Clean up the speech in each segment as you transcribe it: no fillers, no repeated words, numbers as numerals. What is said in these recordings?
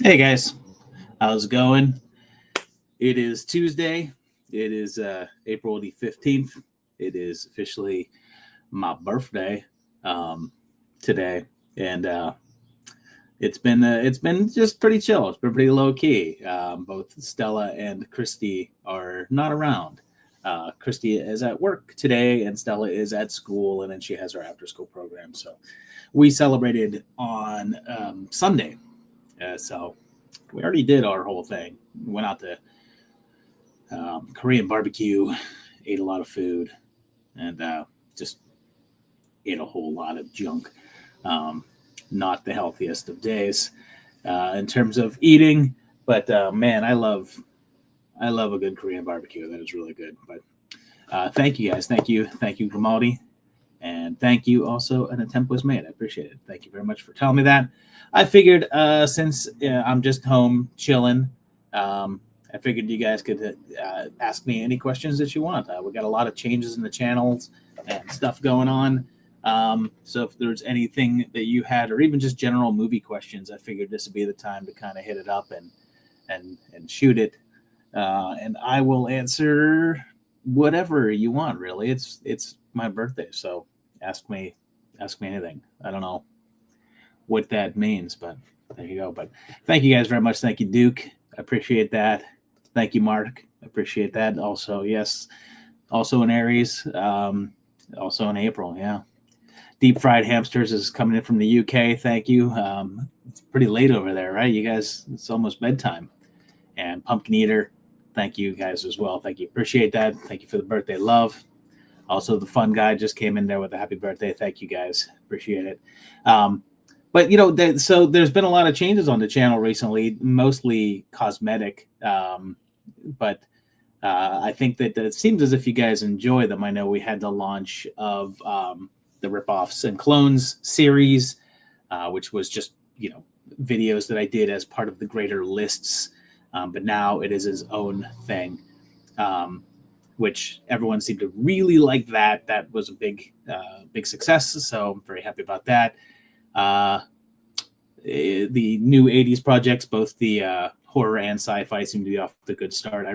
Hey guys, how's it going? It is Tuesday. It is April the 15th. It is officially my birthday today, and it's been just pretty chill. It's been pretty low key. Both Stella and Christy are not around. Christy is at work today, and Stella is at school, and then she has her after school program. So we celebrated on Sunday. So we already did our whole thing. We went out to Korean barbecue, ate a lot of food, and just ate a whole lot of junk. Um, Not the healthiest of days in terms of eating, but man, I love a good Korean barbecue. That is really good. But thank you guys, thank you Grimaldi, and thank you also. An attempt was made. I appreciate it. Thank you very much for telling me that. I figured since I'm just home chilling. I figured you guys could ask me any questions that you want. We got a lot of changes in the channels and stuff going on. So if there's anything that you had, or even just general movie questions, I figured this would be the time to kind of hit it up and shoot it. And I will answer whatever you want. Really, it's my birthday, so ask me anything. I don't know what that means, but there you go. But thank you guys very much. Thank you, Duke. I appreciate that. Thank you, Mark. I appreciate that. Also, yes, also in Aries, also in April. Yeah. Deep Fried Hamsters is coming in from the UK. Thank you. It's pretty late over there, right? You guys, it's almost bedtime. And Pumpkin Eater, thank you guys as well. Thank you. Appreciate that. Thank you for the birthday love. Also, the fun guy just came in there with a happy birthday. Thank you guys. Appreciate it. But so there's been a lot of changes on the channel recently, mostly cosmetic. But I think that it seems as if you guys enjoy them. I know we had the launch of the Ripoffs and Clones series, which was just videos that I did as part of the greater lists. But now it is his own thing, which everyone seemed to really like. That was a big success. So I'm very happy about that. The new 80s projects, both the horror and sci-fi, seem to be off to a good start. I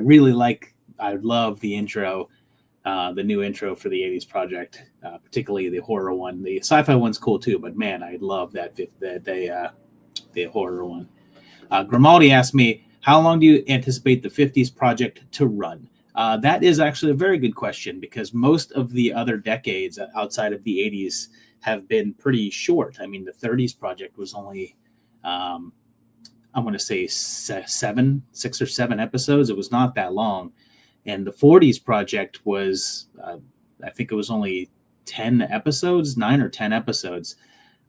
love the intro, the new intro for the 80s project, particularly the horror one. The sci-fi one's cool too, but man, I love the horror one. Grimaldi asked me, how long do you anticipate the 50s project to run? That is actually a very good question, because most of the other decades outside of the 80s have been pretty short. I mean, the 30s project was only, I want to say 6 or 7 episodes. It was not that long. And the 40s project was, I think it was only 10 episodes, 9 or 10 episodes.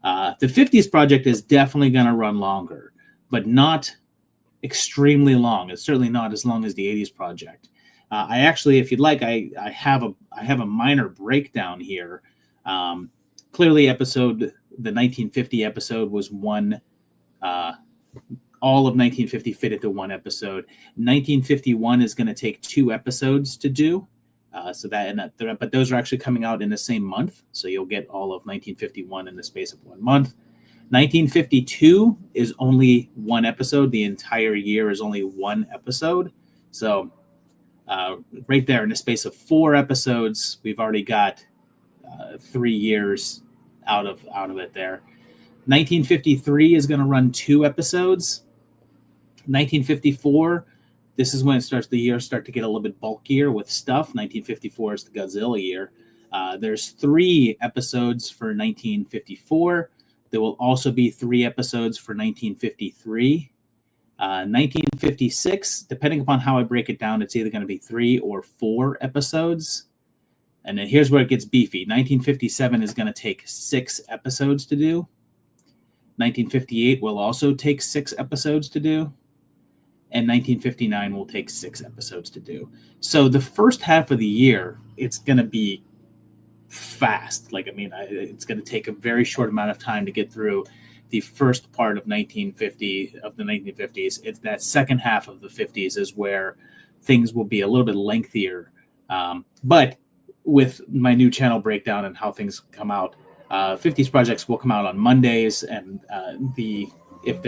The 50s project is definitely going to run longer, but not extremely long. It's certainly not as long as the 80s project. I actually, if you'd like, I have a minor breakdown here. Clearly, the 1950 episode was one. All of 1950 fit into one episode. 1951 is going to take 2 episodes to do. But those are actually coming out in the same month, so you'll get all of 1951 in the space of 1 month. 1952 is only 1 episode. The entire year is only 1 episode. So right there, in the space of 4 episodes, we've already got 3 years out of it there. 1953 is going to run 2 episodes. 1954, this is when the years start to get a little bit bulkier with stuff. 1954 is the Godzilla year. There's 3 episodes for 1954. There will also be 3 episodes for 1953. 1956, depending upon how I break it down, it's either going to be 3 or 4 episodes. And then here's where it gets beefy. 1957 is going to take 6 episodes to do. 1958 will also take 6 episodes to do. And 1959 will take 6 episodes to do. So the first half of the year, it's going to be fast. It's going to take a very short amount of time to get through the first part of the 1950s. It's that second half of the 50s is where things will be a little bit lengthier. But with my new channel breakdown and how things come out, 50s projects will come out on Mondays, and if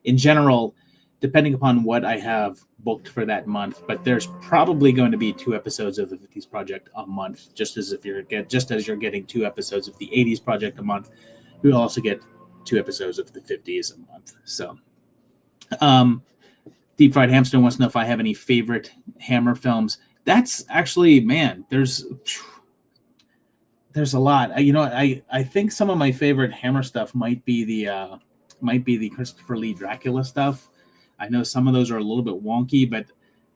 in general, depending upon what I have booked for that month, but there's probably going to be 2 episodes of the 50s Project a month, just as you're getting 2 episodes of the 80s Project a month, you'll also get 2 episodes of the 50s a month. So, Deep Fried Hamster wants to know if I have any favorite Hammer films. That's actually, man, there's a lot. I think some of my favorite Hammer stuff might be the Christopher Lee Dracula stuff. I know some of those are a little bit wonky, but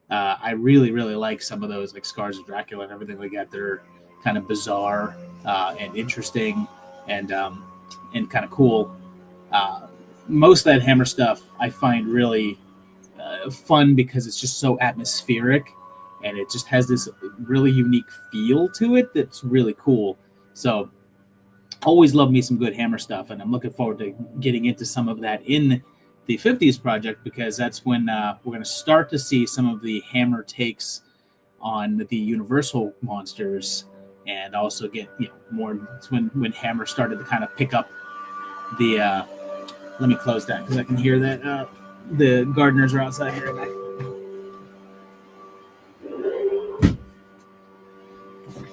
I really, really like some of those, like Scars of Dracula and everything like that. They're kind of bizarre and interesting and kind of cool. Most of that Hammer stuff I find really fun because it's just so atmospheric and it just has this really unique feel to it that's really cool. So always love me some good Hammer stuff, and I'm looking forward to getting into some of that in the 50s Project, because that's when we're going to start to see some of the Hammer takes on the Universal monsters, and also get more. It's when Hammer started to kind of pick up the. Let me close that because I can hear that the gardeners are outside here.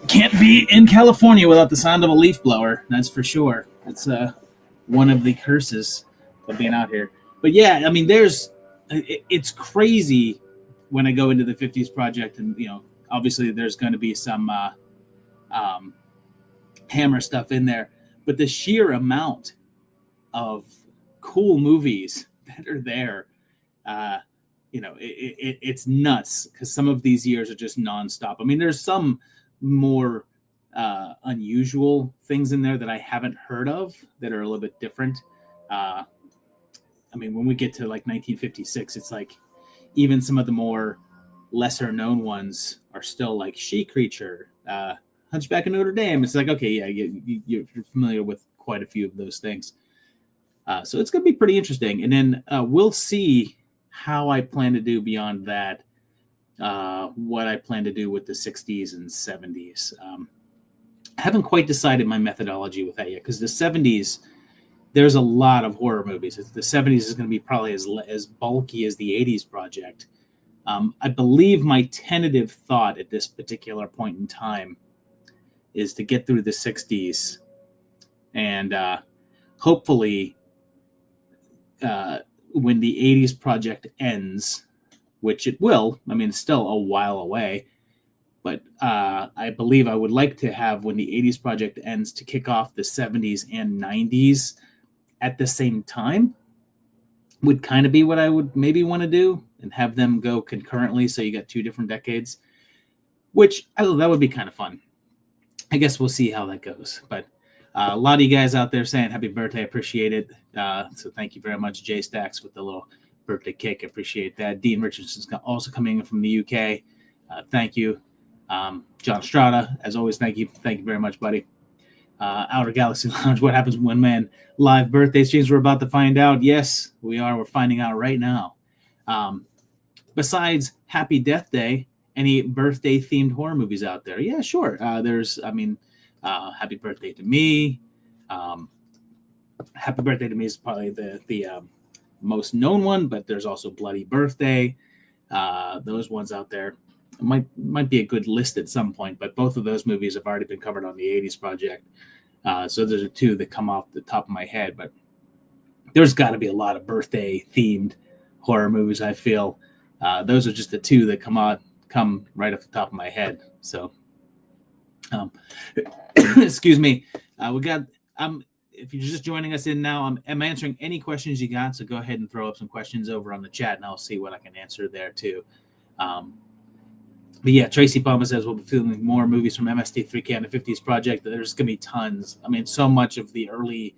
Can't be in California without the sound of a leaf blower. That's for sure. It's one of the curses of being out here. But yeah, I mean, it's crazy when I go into the 50s Project, and obviously there's going to be some Hammer stuff in there, but the sheer amount of cool movies that are there, it's nuts, because some of these years are just nonstop. I mean, there's some more unusual things in there that I haven't heard of that are a little bit different. I mean, when we get to like 1956, it's like even some of the more lesser known ones are still like She Creature, Hunchback of Notre Dame. It's like, okay, yeah, you're familiar with quite a few of those things. So it's going to be pretty interesting. And then we'll see how I plan to do beyond that, what I plan to do with the 60s and 70s. I haven't quite decided my methodology with that yet, because the 70s, there's a lot of horror movies. The 70s is going to be probably as bulky as the 80s Project. I believe my tentative thought at this particular point in time is to get through the 60s and hopefully when the 80s Project ends, which it will, I mean, it's still a while away, but I believe I would like to have, when the 80s Project ends, to kick off the 70s and 90s at the same time. Would kind of be what I would maybe want to do, and have them go concurrently, so you got 2 different decades, which that would be kind of fun. I guess we'll see how that goes. But a lot of you guys out there saying happy birthday, appreciate it. So thank you very much, Jay Stacks, with the little birthday cake. Appreciate that. Dean Richardson's also coming in from the UK. Thank you. John Strada, as always, thank you very much, buddy. Outer Galaxy Lounge, what happens when man live birthday streams? We're about to find out. Yes, we are. We're finding out right now. Besides Happy Death Day, any birthday themed horror movies out there? Yeah, sure. There's Happy Birthday to Me. Happy Birthday to Me is probably the most known one, but there's also Bloody Birthday. Those ones out there might be a good list at some point, but both of those movies have already been covered on the 80s Project. So those are 2 that come off the top of my head, but there's got to be a lot of birthday themed horror movies, I feel. Those are just the 2 that come right off the top of my head. So excuse me. We got if you're just joining us in now, I'm answering any questions you got, so go ahead and throw up some questions over on the chat, and I'll see what I can answer there too. But yeah, Tracy Palmer says we'll be filming more movies from MST3K and the 50s Project. There's going to be tons. I mean, so much of the early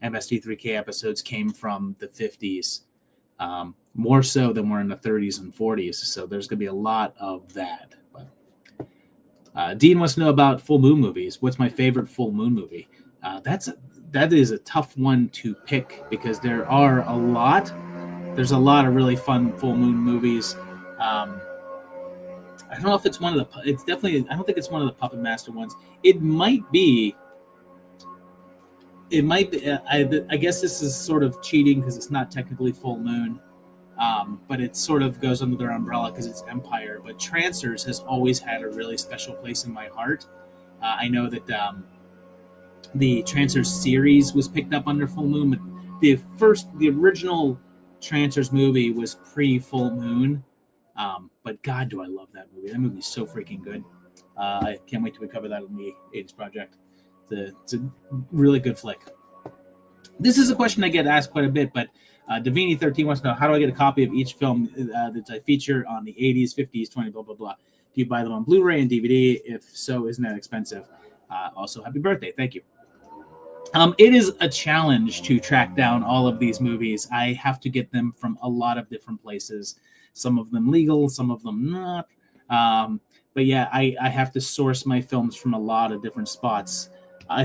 MST3K episodes came from the 50s, more so than we're in the 30s and 40s. So there's going to be a lot of that. But Dean wants to know about full moon movies. What's my favorite full moon movie? That is a tough one to pick, because there are a lot. There's a lot of really fun full moon movies. I don't know if it's one of the. It's definitely. I don't think it's one of the Puppet Master ones. It might be. it might be. I guess this is sort of cheating because it's not technically full moon, but it sort of goes under their umbrella because it's Empire. But Trancers has always had a really special place in my heart. I know that the Trancers series was picked up under full moon, but the original Trancers movie was pre full moon. But God, do I love that movie! That movie is so freaking good. I can't wait to cover that on the 80s Project. It's a really good flick. This is a question I get asked quite a bit, but Davini13 wants to know, how do I get a copy of each film that I feature on the 80s, 50s, 20s, blah, blah, blah. Do you buy them on Blu-ray and DVD? If so, isn't that expensive? Also, happy birthday. Thank you. It is a challenge to track down all of these movies. I have to get them from a lot of different places. Some of them legal, some of them not. But yeah, I have to source my films from a lot of different spots.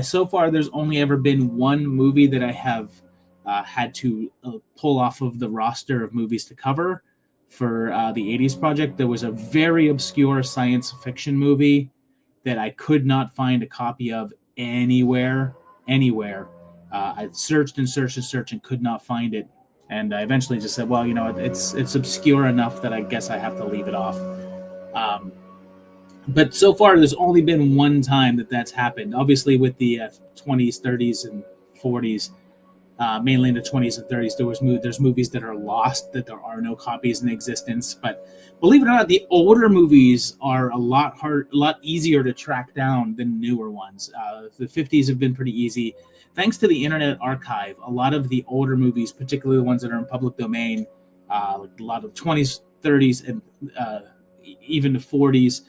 So far, there's only ever been one movie that I have had to pull off of the roster of movies to cover for the 80s Project. There was a very obscure science fiction movie that I could not find a copy of anywhere. I searched and could not find it. And I eventually just said, well, it's obscure enough that I guess I have to leave it off. But so far, there's only been one time that's happened. Obviously, with the 20s, 30s, and 40s, mainly in the 20s and 30s, there's movies that are lost, that there are no copies in existence. But believe it or not, the older movies are a lot easier to track down than newer ones. The 50s have been pretty easy. Thanks to the Internet Archive, a lot of the older movies, particularly the ones that are in public domain, like a lot of 20s, 30s, and even the 40s,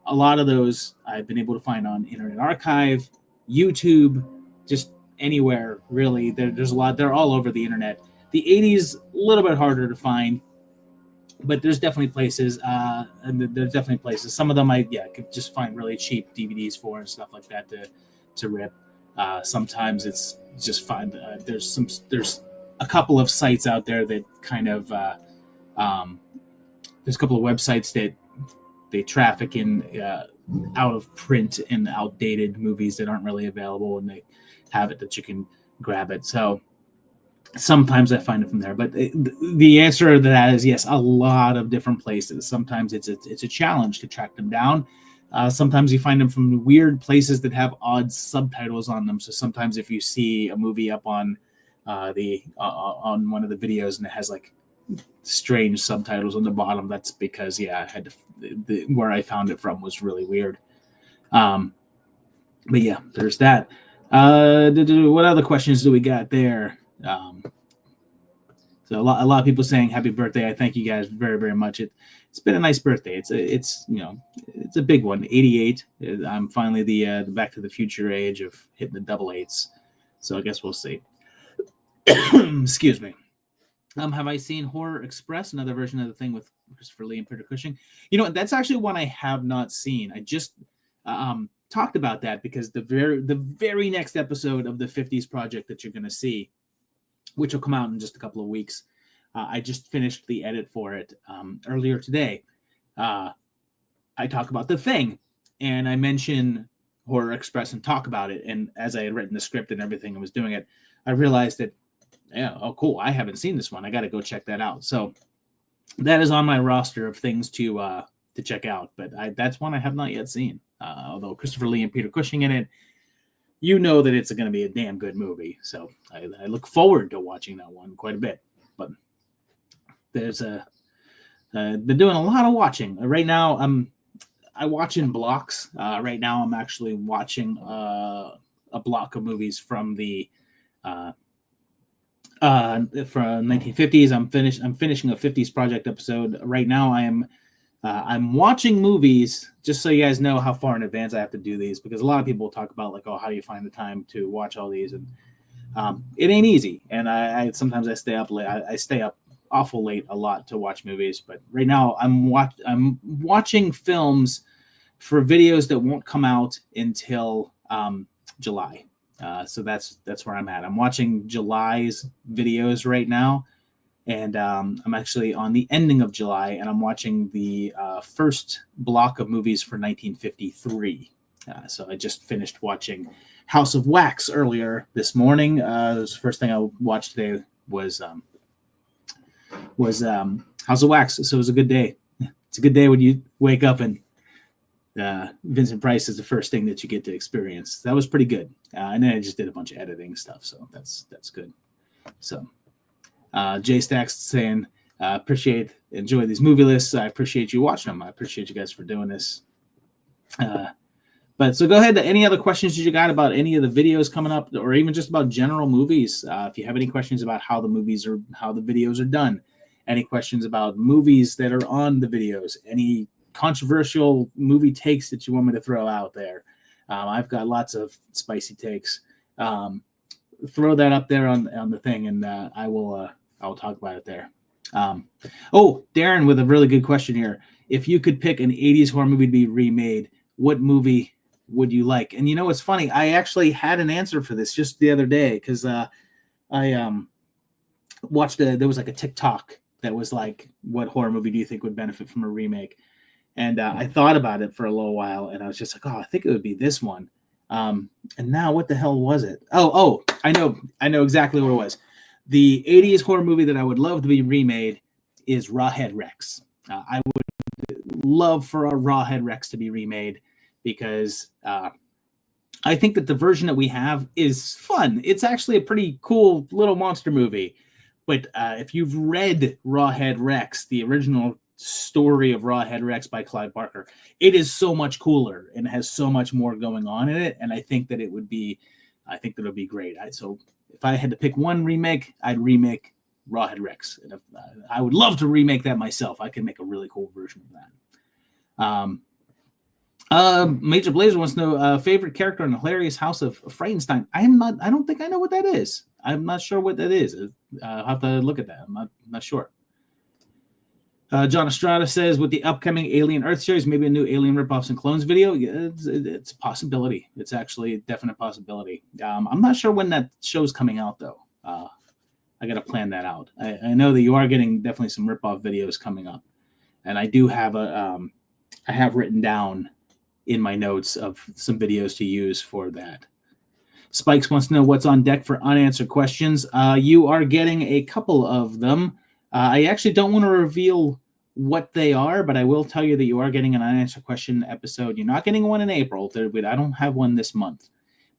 a lot of those I've been able to find on Internet Archive, YouTube, just anywhere, really. There's a lot. They're all over the internet. The 80s, a little bit harder to find, but there's definitely places. Some of them I could just find really cheap DVDs for and stuff like that to rip. Sometimes it's just fine. There's a couple of sites out there that kind of there's a couple of websites that they traffic in out of print and outdated movies that aren't really available, and they have it that you can grab it. So sometimes I find it from there. But the answer to that is yes, a lot of different places. Sometimes it's a challenge to track them down. Sometimes you find them from weird places that have odd subtitles on them. So sometimes if you see a movie up on on one of the videos and it has like strange subtitles on the bottom, that's because I had to, where I found it from was really weird. But yeah, there's that. What other questions do we got there? So a lot of people saying happy birthday. I thank you guys very, very much. It's been a nice birthday. It's a big one. 88. I'm finally the Back to the Future age of hitting the double eights. So I guess we'll see. Excuse me. Have I seen Horror Express, another version of the thing with Christopher Lee and Peter Cushing? That's actually one I have not seen. I just talked about that because the very next episode of the 50s Project that you're going to see, which will come out in just a couple of weeks, I just finished the edit for it earlier today. I talk about The Thing, and I mention Horror Express and talk about it. And as I had written the script and everything and was doing it, I realized that, cool, I haven't seen this one. I got to go check that out. So that is on my roster of things to check out. But that's one I have not yet seen. Although Christopher Lee and Peter Cushing in it, that it's going to be a damn good movie. So I look forward to watching that one quite a bit. But there's been doing a lot of watching. Right now, I watch in blocks. Right now, I'm actually watching a block of movies from the from 1950s. I'm finishing a 50s Project episode right now. I'm watching movies, just so you guys know how far in advance I have to do these, because a lot of people talk about like, how do you find the time to watch all these? And it ain't easy. And I sometimes I stay up late. I stay up awful late a lot to watch movies. But right now I'm watching films for videos that won't come out until July. So that's where I'm at. I'm watching July's videos right now. And I'm actually on the ending of July, and I'm watching the first block of movies for 1953. So I just finished watching House of Wax earlier this morning. It was the first thing I watched today was House of Wax. So it was a good day. It's a good day when you wake up and Vincent Price is the first thing that you get to experience. That was pretty good. And then I just did a bunch of editing stuff, so that's good. So Jay Stacks saying, enjoy these movie lists. I appreciate you watching them. I appreciate you guys for doing this. But so go ahead to any other questions that you got about any of the videos coming up, or even just about general movies. If you have any questions about how the videos are done, any questions about movies that are on the videos, any controversial movie takes that you want me to throw out there, I've got lots of spicy takes. Throw that up there on the thing, and I will talk about it there. Darren with a really good question here. If you could pick an 80s horror movie to be remade, what movie would you like? And it's funny, I actually had an answer for this just the other day, because I watched there was like a TikTok that was like, what horror movie do you think would benefit from a remake? And I thought about it for a little while, and I was just like, I think it would be this one. And now what the hell was it? I know exactly what it was. The 80s horror movie that I would love to be remade is Rawhead Rex. I would love for a Rawhead Rex to be remade, because I think that the version that we have is fun. It's actually a pretty cool little monster movie. But if you've read Rawhead Rex, the original story of Rawhead Rex by Clive Barker, it is so much cooler and has so much more going on in it. And I think that it would be great. So if I had to pick one remake, I'd remake Rawhead Rex. And I would love to remake that myself. I could make a really cool version of that. Major Blazer wants to know favorite character in the hilarious House of Frankenstein. I don't think I know what that is. I'm not sure what that is. I'll have to look at that. I'm not sure. John Estrada says, with the upcoming Alien Earth series, maybe a new Alien Ripoffs and Clones video. Yeah, it's a possibility. It's actually a definite possibility. I'm not sure when that show's coming out, though. I got to plan that out. I know that you are getting definitely some ripoff videos coming up, and I do have I have written down in my notes of some videos to use for that. Spikes wants to know what's on deck for unanswered questions. You are getting a couple of them. I actually don't want to reveal what they are, but I will tell you that you are getting an unanswered question episode. You're not getting one in April. I don't have one this month,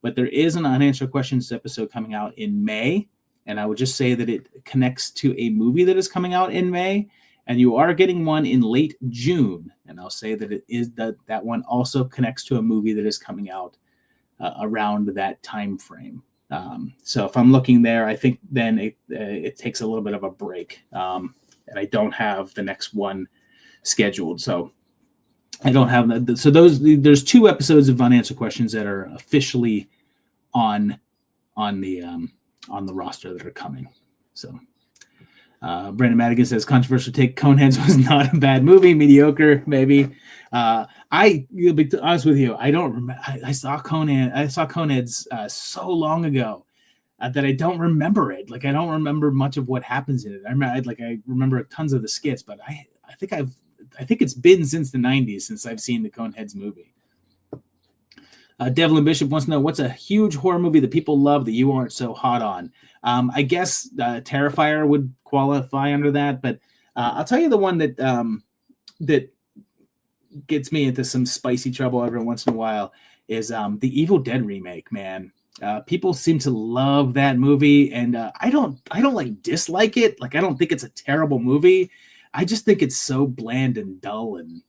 but there is an unanswered questions episode coming out in May. And I would just say that it connects to a movie that is coming out in May. And you are getting one in late June. And I'll say that it is that one also connects to a movie that is coming out around that time frame. So if I'm looking there, I think then it takes a little bit of a break. And I don't have the next one scheduled. So I don't have that. So there's 2 episodes of Unanswered Questions that are officially on the roster that are coming. So Brandon Madigan says, controversial take, Coneheads was not a bad movie, mediocre, maybe. You'll be honest with you, I don't remember. I saw Coneheads so long ago that I don't remember it. Like, I don't remember much of what happens in it. I remember tons of the skits, but I think it's been since the 90s since I've seen the Coneheads movie. Devlin Bishop wants to know, what's a huge horror movie that people love that you aren't so hot on? I guess Terrifier would qualify under that, but I'll tell you the one that gets me into some spicy trouble every once in a while is the Evil Dead remake, man. People seem to love that movie, and I don't like dislike it. Like, I don't think it's a terrible movie. I just think it's so bland and dull, and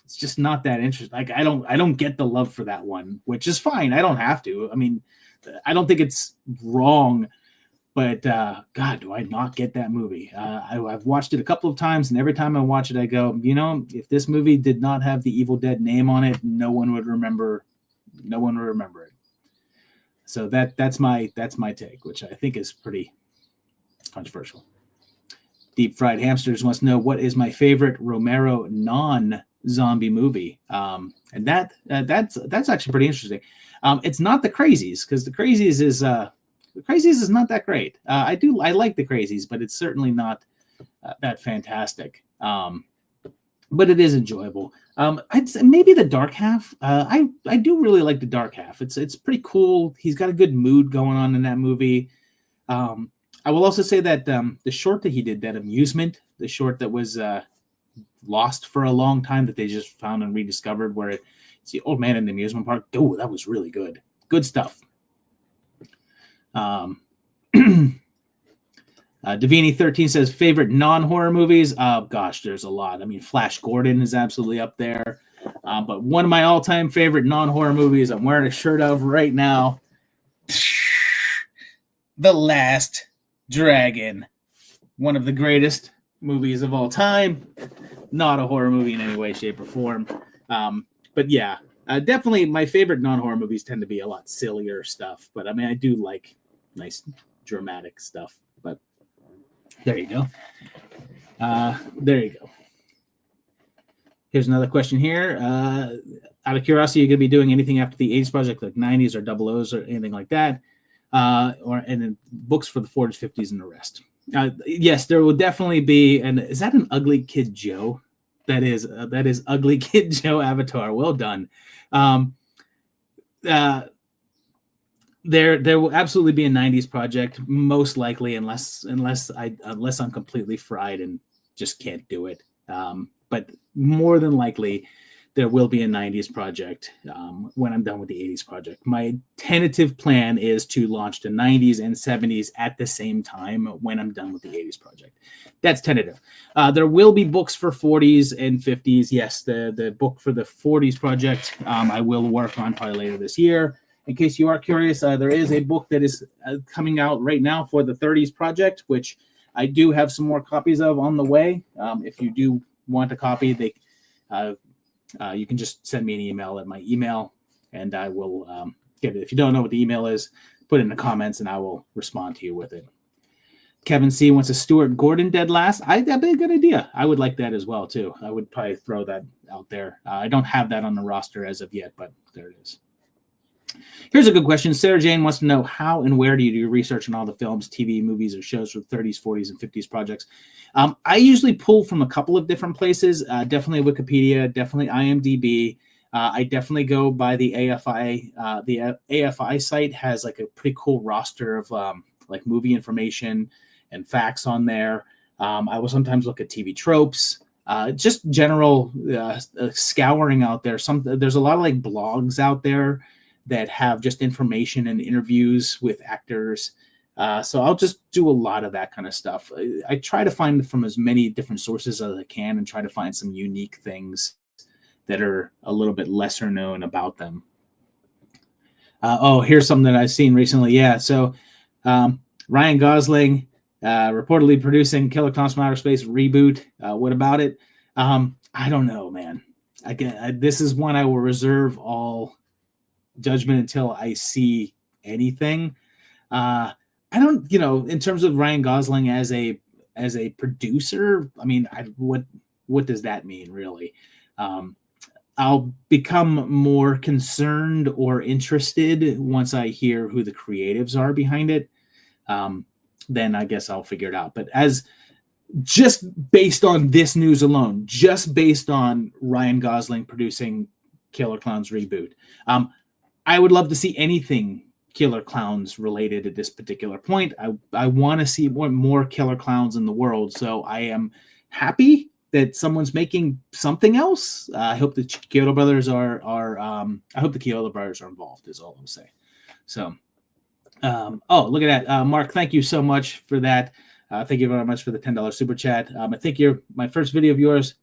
it's just not that interesting. Like, I don't get the love for that one, which is fine. I don't have to. I mean, I don't think it's wrong, but God, do I not get that movie? I've watched it a couple of times, and every time I watch it, I go, if this movie did not have the Evil Dead name on it, no one would remember it. So that's my take, which I think is pretty controversial. Deep Fried Hamsters wants to know, what is my favorite Romero non-zombie movie? And that's actually pretty interesting. It's not The Crazies, because The Crazies is not that great. I like The Crazies, but it's certainly not that fantastic. but it is enjoyable. I'd say maybe the dark half. I do really like the dark half. It's pretty cool. He's got a good mood going on in that movie. I will also say that the short that he did, that Amusement, the short that was lost for a long time that they just found and rediscovered, where it's the old man in the amusement park. Oh, that was really good. Good stuff. Davini13 says favorite non-horror movies. Oh gosh, there's a lot. I mean, Flash Gordon is absolutely up there. But one of my all-time favorite non-horror movies I'm wearing a shirt of right now, The Last Dragon. One of the greatest movies of all time. Not a horror movie in any way, shape, or form. But yeah, definitely my favorite non-horror movies tend to be a lot sillier stuff. But I mean, I do like nice dramatic stuff. But there you go. There you go. Here's another question here. Out of curiosity, are you going to be doing anything after the 80s project, like 90s or 00s or anything like that? And then books for the 40s, 50s, and the rest. Yes, there will definitely be. And is that an Ugly Kid Joe? That is Ugly Kid Joe Avatar. Well done. There will absolutely be a 90s project, most likely, unless I'm completely fried and just can't do it. But more than likely, there will be a 90s project when I'm done with the 80s project. My tentative plan is to launch the 90s and 70s at the same time when I'm done with the 80s project. That's tentative. There will be books for 40s and 50s. Yes, the book for the 40s project I will work on probably later this year. In case you are curious, there is a book that is coming out right now for the 30s project, which I do have some more copies of on the way. If you do want a copy, you can just send me an email at my email, and I will get it. If you don't know what the email is, put it in the comments, and I will respond to you with it. Kevin C. wants a Stuart Gordon dead last. That'd be a good idea. I would like that as well, too. I would probably throw that out there. I don't have that on the roster as of yet, but there it is. Here's a good question. Sarah Jane wants to know, how and where do you do your research on all the films, TV, movies, or shows from 30s, 40s, and 50s projects? I usually pull from a couple of different places. Definitely Wikipedia, definitely IMDb. I definitely go by the AFI. The AFI site has like a pretty cool roster of like movie information and facts on there. I will sometimes look at TV tropes. Just general scouring out there. There's a lot of like blogs out there that have just information and interviews with actors. So I'll just do a lot of that kind of stuff. I try to find from as many different sources as I can and try to find some unique things that are a little bit lesser known about them. Here's something that I've seen recently. Yeah, so Ryan Gosling reportedly producing Killer Clowns from Outer Space reboot. What about it? I don't know, man. Again, this is one I will reserve all judgment until I see anything. I don't, in terms of Ryan Gosling as a producer, I mean, what does that mean, really? I'll become more concerned or interested once I hear who the creatives are behind it. Then I guess I'll figure it out. But as just based on this news alone, just based on Ryan Gosling producing Killer Clowns reboot, I would love to see anything Killer Clowns related at this particular point. I want to see more Killer Clowns in the world. So I am happy that someone's making something else. I hope the Kyoto brothers are I hope the Kyoto brothers are involved, is all I'm saying. So, look at that. Mark, thank you so much for that. Thank you very much for the $10 super chat. I think my first video of yours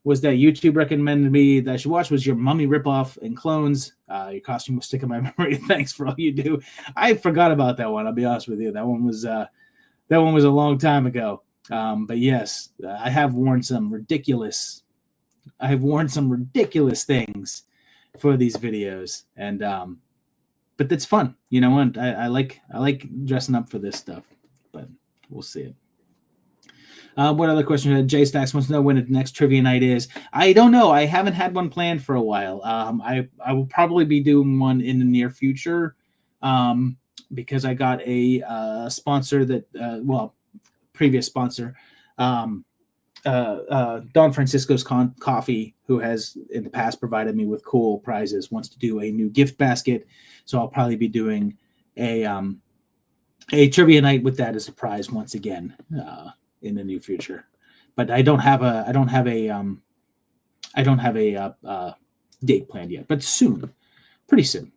was that YouTube recommended me that I should watch was your Mummy ripoff and clones. Your costume will stick in my memory. Thanks for all you do. I forgot about that one. I'll be honest with you. That one was a long time ago. But yes, I have worn some ridiculous things for these videos, and but that's fun. You know what? I like dressing up for this stuff, but we'll see it. What other question? Jay Stacks wants to know when the next trivia night is. I don't know. I haven't had one planned for a while. I will probably be doing one in the near future because I got a sponsor that, previous sponsor, Don Francisco's Coffee, who has in the past provided me with cool prizes, wants to do a new gift basket. So I'll probably be doing a trivia night with that as a prize once again in the near future. But I don't have a date planned yet, but soon, pretty soon.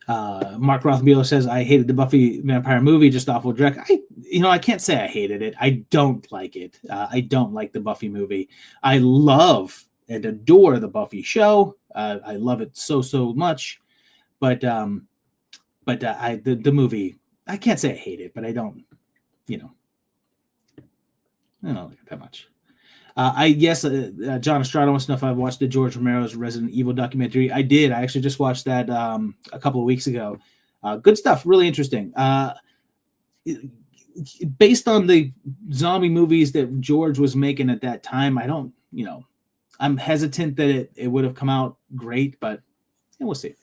Mark Rothenbuehler says, I hated the Buffy vampire movie, just awful direct. I can't say I hated it. I don't like it. I don't like the Buffy movie. I love and adore the Buffy show. I love it so much. But the movie, I can't say I hate it, but I don't like it that much. John Estrada wants to know if I've watched the George Romero's Resident Evil documentary. I did. I actually just watched that a couple of weeks ago. Good stuff. Really interesting. Based on the zombie movies that George was making at that time, I'm hesitant that it would have come out great, but we'll see.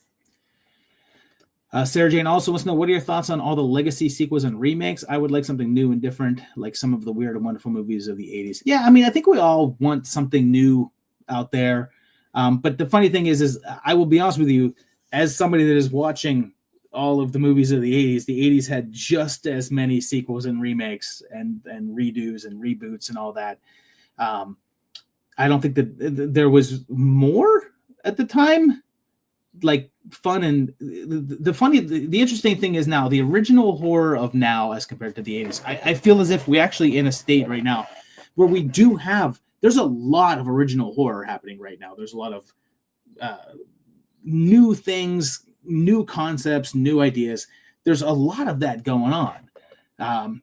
Sarah Jane also wants to know, what are your thoughts on all the legacy sequels and remakes? I would like something new and different, like some of the Weird and Wonderful movies of the 80s. Yeah, I think we all want something new out there. But the funny thing is I will be honest with you, as somebody that is watching all of the movies of the 80s had just as many sequels and remakes and redos and reboots and all that. I don't think that there was more at the time, like fun. And the interesting thing is now the original horror of now as compared to the 80s, I feel as if we actually in a state right now where we do have, there's a lot of original horror happening right now. There's a lot of new things, new concepts, new ideas. There's a lot of that going on.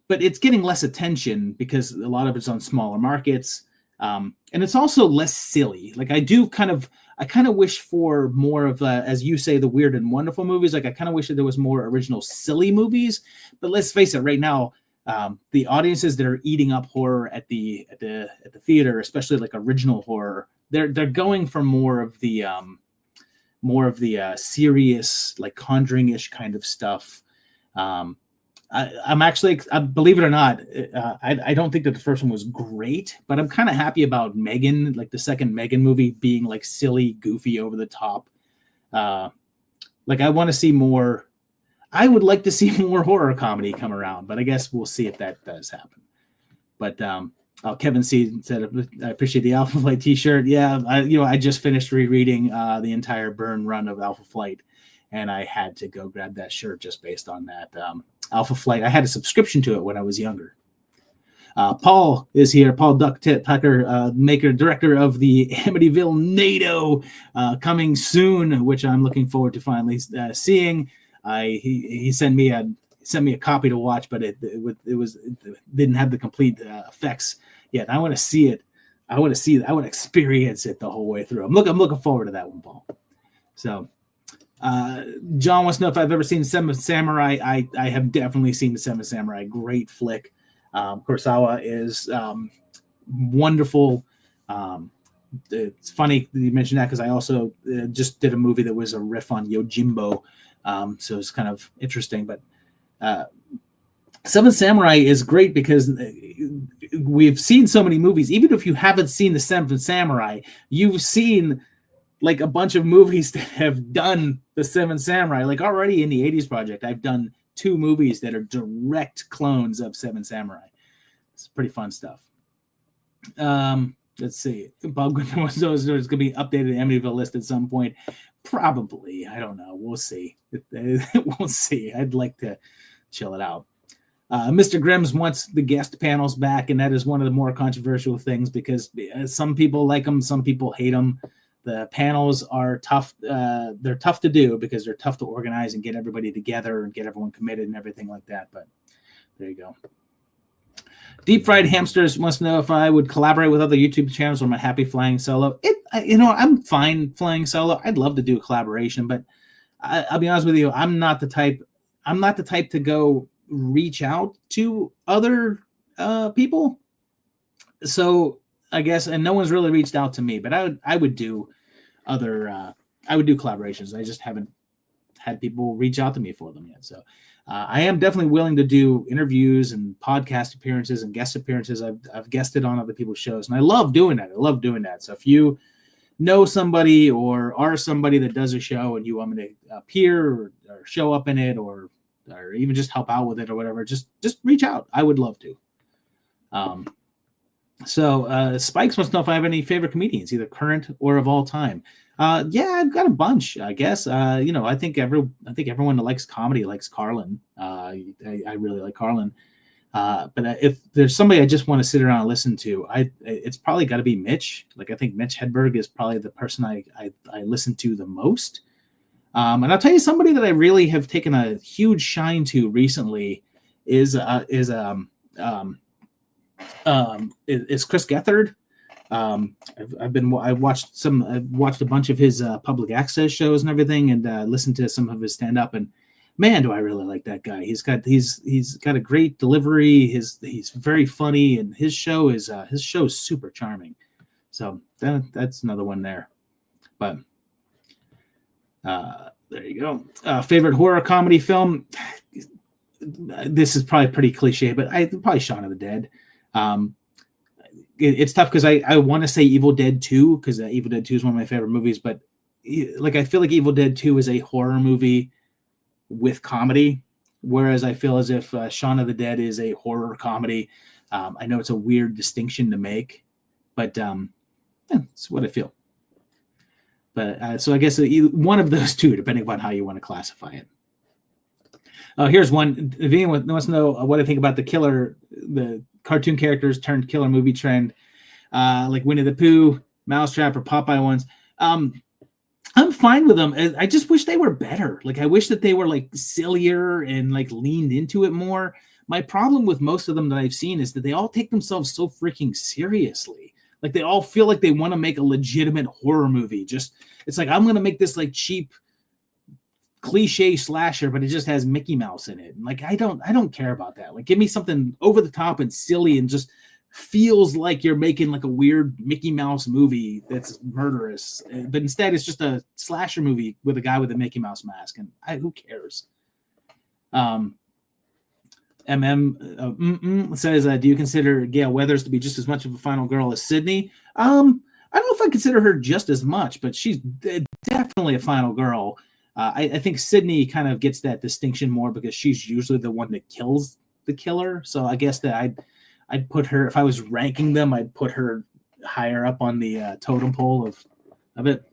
But it's getting less attention because a lot of it's on smaller markets. And it's also less silly. Like I kind of wish for more of, as you say, the Weird and Wonderful movies. Like I kind of wish that there was more original silly movies. But let's face it, right now, the audiences that are eating up horror at the theater, especially like original horror, they're going for more of the serious, like Conjuring-ish kind of stuff. I'm actually, believe it or not, I don't think that the first one was great, but I'm kind of happy about Megan, like the second Megan movie being like silly, goofy, over the top. Like I want to see more. I would like to see more horror comedy come around, but I guess we'll see if that does happen. But Kevin C said, I appreciate the Alpha Flight t-shirt. Yeah, I just finished rereading the entire Byrne run of Alpha Flight, and I had to go grab that shirt just based on that. Alpha Flight, I had a subscription to it when I was younger. Paul is here. Paul Duck Tucker, director of the Amityville NATO, coming soon, which I'm looking forward to finally seeing. He sent me a copy to watch, but it didn't have the complete effects yet. I want to see it. I want to experience it the whole way through. I'm looking forward to that one, Paul. So. John wants to know if I've ever seen Seven Samurai. I have definitely seen the Seven Samurai. Great flick. Kurosawa is wonderful. It's funny that you mentioned that because I also just did a movie that was a riff on Yojimbo, so it's kind of interesting. But Seven Samurai is great because we've seen so many movies. Even if you haven't seen the Seven Samurai, you've seen like a bunch of movies that have done the Seven Samurai. Like already in the 80s project, I've done 2 movies that are direct clones of Seven Samurai. It's pretty fun stuff. Let's see. Bob Goodman was going to be updated Amityville list at some point. Probably. I don't know. We'll see. We'll see. I'd like to chill it out. Mr. Grimm's wants the guest panels back, and that is one of the more controversial things because some people like them, some people hate them. The panels are tough. They're tough to do because they're tough to organize and get everybody together and get everyone committed and everything like that. But there you go. Deep Fried Hamsters wants to know if I would collaborate with other YouTube channels or am I happy flying solo. I'm fine flying solo. I'd love to do a collaboration, but I'll be honest with you. I'm not the type to go reach out to other people. So I guess, and no one's really reached out to me, but I would do collaborations. I just haven't had people reach out to me for them yet. So I am definitely willing to do interviews and podcast appearances and guest appearances. I've guested on other people's shows, and I love doing that. So if you know somebody or are somebody that does a show and you want me to appear or show up in it or even just help out with it or whatever, just reach out. I would love to. So Spikes wants to know if I have any favorite comedians, either current or of all time. Yeah, I've got a bunch, I guess. I think everyone that likes comedy likes Carlin. I really like Carlin. But if there's somebody I just want to sit around and listen to, it's probably got to be Mitch. Like, I think Mitch Hedberg is probably the person I listen to the most. And I'll tell you, somebody that I really have taken a huge shine to recently is Chris Gethard. I've watched a bunch of his public access shows and everything, and listened to some of his stand up, and man, do I really like that guy. He's got a great delivery. He's very funny, and his show is super charming. So that's another one there. But there you go. Favorite horror comedy film. This is probably pretty cliche, but probably Shaun of the Dead. It's tough because I want to say Evil Dead 2, because Evil Dead 2 is one of my favorite movies, but I feel like Evil Dead 2 is a horror movie with comedy, whereas I feel as if Shaun of the Dead is a horror comedy. I know it's a weird distinction to make, but it's what I feel. But so I guess one of those two, depending upon how you want to classify it. Here's one. If anyone wants to know what I think about the cartoon characters turned killer movie trend, like Winnie the Pooh, Mousetrap, or Popeye ones. I'm fine with them. I just wish they were better. Like, I wish that they were like sillier and like leaned into it more. My problem with most of them that I've seen is that they all take themselves so freaking seriously. Like, they all feel like they want to make a legitimate horror movie. It's like, I'm going to make this like cheap cliche slasher, but it just has Mickey Mouse in it. And like, I don't care about that. Like, give me something over the top and silly and just feels like you're making like a weird Mickey Mouse movie that's murderous, but instead it's just a slasher movie with a guy with a Mickey Mouse mask, and who cares? Says, do you consider Gale Weathers to be just as much of a final girl as Sydney? I don't know if I consider her just as much, but she's definitely a final girl. I think Sydney kind of gets that distinction more because she's usually the one that kills the killer. So I guess that I'd put her, if I was ranking them, I'd put her higher up on the totem pole of it.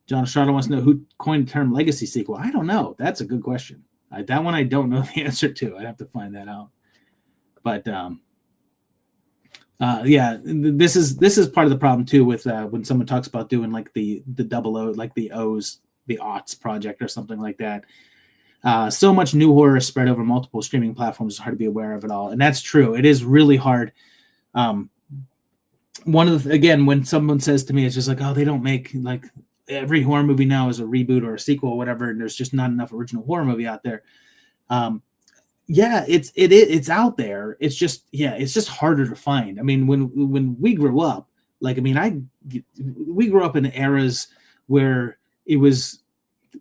John Estrada wants to know who coined the term legacy sequel. I don't know. That's a good question. That one I don't know the answer to. I'd have to find that out. But yeah, this is part of the problem too with when someone talks about doing like the double O, like the O's, the aughts project or something like that. So much new horror spread over multiple streaming platforms, it's hard to be aware of it all. And that's true. It is really hard. When someone says to me, it's just like, oh, they don't make like every horror movie now is a reboot or a sequel or whatever, and there's just not enough original horror movie out there. Yeah, it's out there. It's just harder to find. I mean, when we grew up, like, I mean, we grew up in eras where it was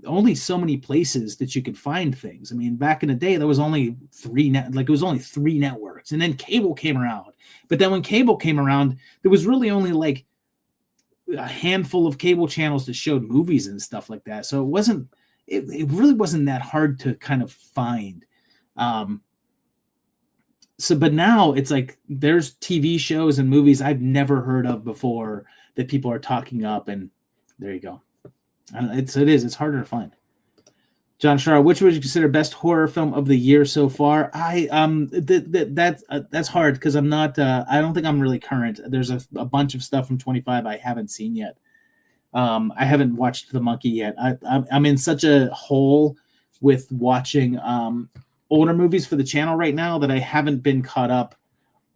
only so many places that you could find things. I mean, back in the day, there was only three networks, and then cable came around. But then when cable came around, there was really only like a handful of cable channels that showed movies and stuff like that. So it really wasn't that hard to kind of find. But now it's like there's TV shows and movies I've never heard of before that people are talking up, and there you go. It's harder to find. John Shara, which would you consider best horror film of the year so far? That's hard because I'm not. I don't think I'm really current. There's a bunch of stuff from 25 I haven't seen yet. I haven't watched The Monkey yet. I'm in such a hole with watching older movies for the channel right now that I haven't been caught up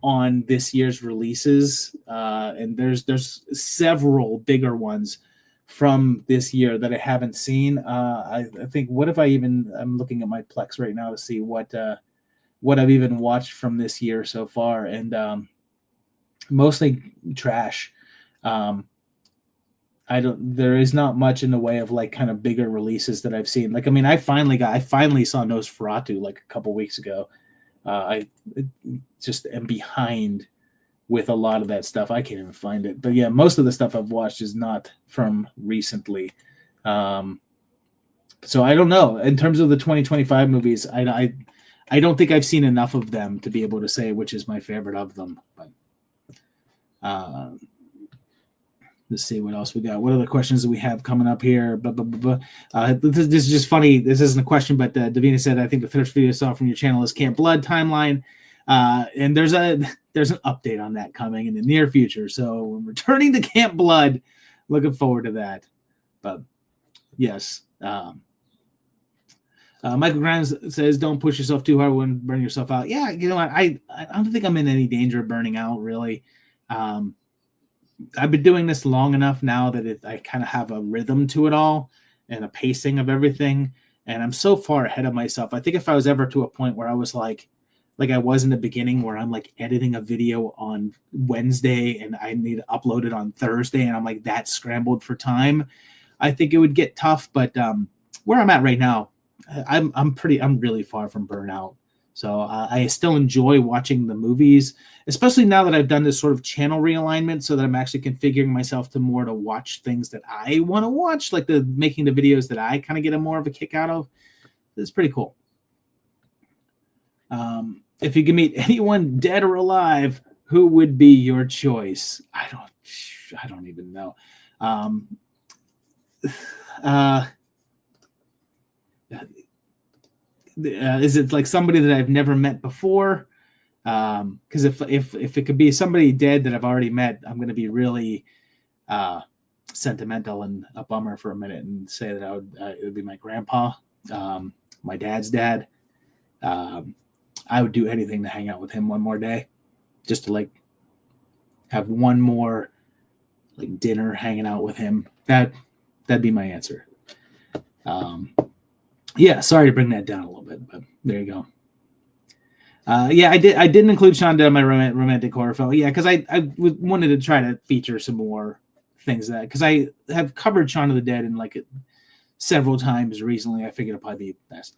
on this year's releases. And there's several bigger ones from this year that I haven't seen. I think, I'm looking at my Plex right now to see what I've even watched from this year so far, and mostly trash. there is not much in the way of like kind of bigger releases that I've seen. Like, I mean, I finally saw Nosferatu like a couple weeks ago. I just am behind with a lot of that stuff. I can't even find it. But yeah, most of the stuff I've watched is not from recently. So I don't know. In terms of the 2025 movies, I don't think I've seen enough of them to be able to say which is my favorite of them. But let's see what else we got. What other questions do we have coming up here? This is just funny. This isn't a question, but Davina said, I think the first video I saw from your channel is Camp Blood timeline. And there's an update on that coming in the near future. So we're returning to Camp Blood. Looking forward to that. But yes. Michael Grimes says, don't push yourself too hard when burn yourself out. Yeah, you know what? I don't think I'm in any danger of burning out, really. I've been doing this long enough now that I kind of have a rhythm to it all and a pacing of everything. And I'm so far ahead of myself. I think if I was ever to a point where I was like I was in the beginning, where I'm like editing a video on Wednesday and I need to upload it on Thursday, and I'm like that scrambled for time, I think it would get tough. But where I'm at right now, I'm really far from burnout. So I still enjoy watching the movies, especially now that I've done this sort of channel realignment, so that I'm actually configuring myself to watch things that I want to watch, like making the videos that I kind of get more of a kick out of. It's pretty cool. If you could meet anyone dead or alive, who would be your choice? I don't even know. Is it like somebody that I've never met before? Because if it could be somebody dead that I've already met, I'm going to be really sentimental and a bummer for a minute and say that it would be my grandpa, my dad's dad. I would do anything to hang out with him one more day, just to like have one more like dinner hanging out with him. That'd be my answer. Yeah, sorry to bring that down a little bit, but there you go. Yeah, I didn't include Shonda in my romantic horror film. Yeah, because I wanted to try to feature some more things because I have covered Shaun of the Dead in like several times recently. I figured it'd probably be best.